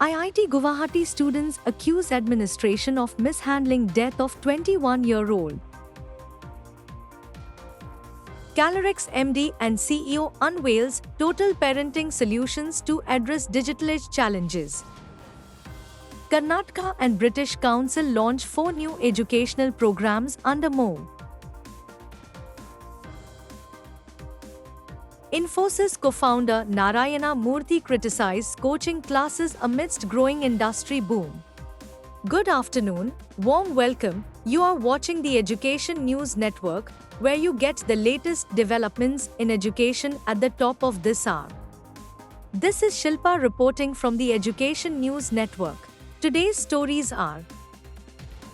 IIT Guwahati students accuse administration of mishandling death of 21-year-old. Calorex MD and CEO unveils total parenting solutions to address digital age challenges. Karnataka and British Council launch 4 new educational programs under MoU. Infosys co-founder Narayana Murthy criticized coaching classes amidst growing industry boom. Good afternoon, warm welcome. You are watching the Education News Network, where you get the latest developments in education at the top of this hour. This is Shilpa reporting from the Education News Network. Today's stories are: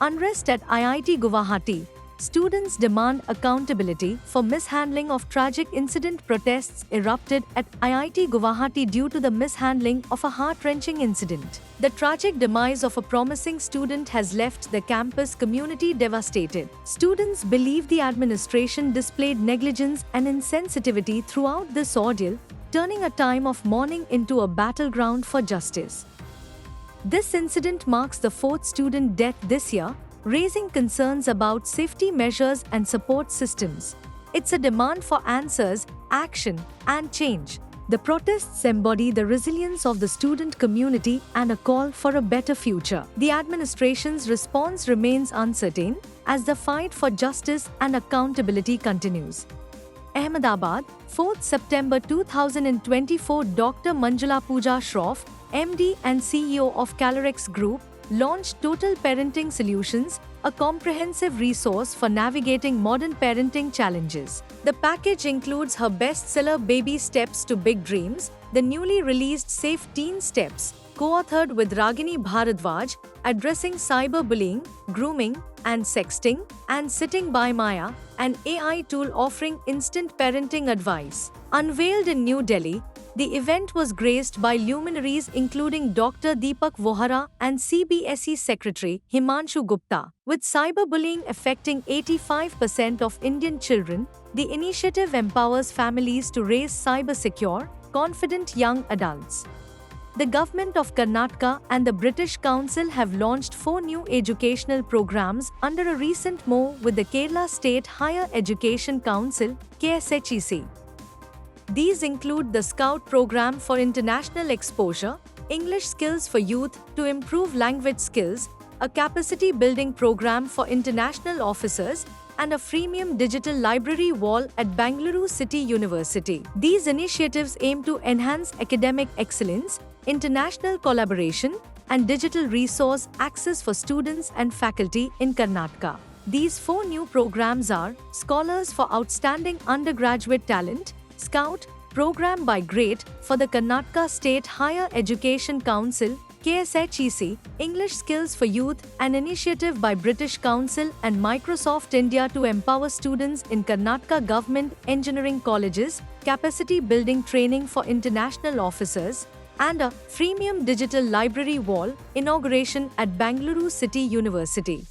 unrest at IIT Guwahati. Students demand accountability for mishandling of tragic incident. Protests erupted at IIT Guwahati due to the mishandling of a heart-wrenching incident. The tragic demise of a promising student has left the campus community devastated. Students believe the administration displayed negligence and insensitivity throughout this ordeal, turning a time of mourning into a battleground for justice. This incident marks the 4th student death this year, raising concerns about safety measures and support systems. It's a demand for answers, action, and change. The protests embody the resilience of the student community and a call for a better future. The administration's response remains uncertain as the fight for justice and accountability continues. Ahmedabad, 4th September 2024. Dr. Manjula Pooja Shroff, MD and CEO of Calorex Group, launched Total Parenting Solutions, a comprehensive resource for navigating modern parenting challenges. The package includes her bestseller Baby Steps to Big Dreams, the newly released Safe Teen Steps, co-authored with Ragini Bharadwaj, addressing cyberbullying, grooming, and sexting, and Sitting by Maya, an AI tool offering instant parenting advice. Unveiled in New Delhi, the event was graced by luminaries including Dr. Deepak Vohra and CBSE Secretary Himanshu Gupta. With cyberbullying affecting 85% of Indian children, the initiative empowers families to raise cyber-secure, confident young adults. The government of Karnataka and the British Council have launched 4 new educational programs under a recent MoU with the Kerala State Higher Education Council, KSHEC. These include the Scout Program for International Exposure, English Skills for Youth to improve language skills, a capacity building program for international officers, and a freemium digital library wall at Bangalore City University. These initiatives aim to enhance academic excellence, international collaboration, and digital resource access for students and faculty in Karnataka. These 4 new programs are Scholars for Outstanding Undergraduate Talent, Scout Program by GREAT for the Karnataka State Higher Education Council, KSHEC, English Skills for Youth, an initiative by British Council and Microsoft India to empower students in Karnataka Government Engineering Colleges, capacity building training for international officers, and a freemium digital library wall, inauguration at Bangalore City University.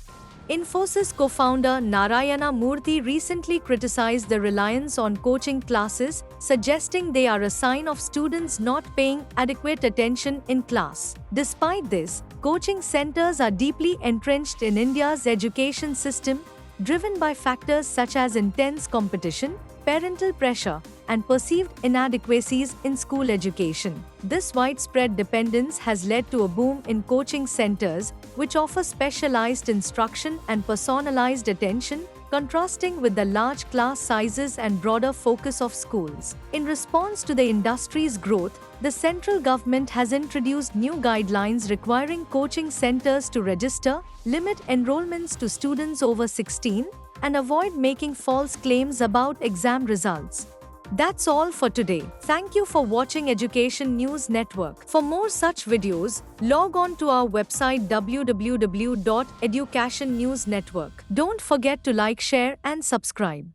Infosys co-founder Narayana Murthy recently criticized the reliance on coaching classes, suggesting they are a sign of students not paying adequate attention in class. Despite this, coaching centers are deeply entrenched in India's education system, driven by factors such as intense competition, parental pressure, and perceived inadequacies in school education. This widespread dependence has led to a boom in coaching centers, which offer specialized instruction and personalized attention, contrasting with the large class sizes and broader focus of schools. In response to the industry's growth, the central government has introduced new guidelines requiring coaching centers to register, limit enrollments to students over 16, and avoid making false claims about exam results. That's all for today. Thank you for watching Education News Network. For more such videos, log on to our website www.educationnewsnetwork. Don't forget to like, share, and subscribe.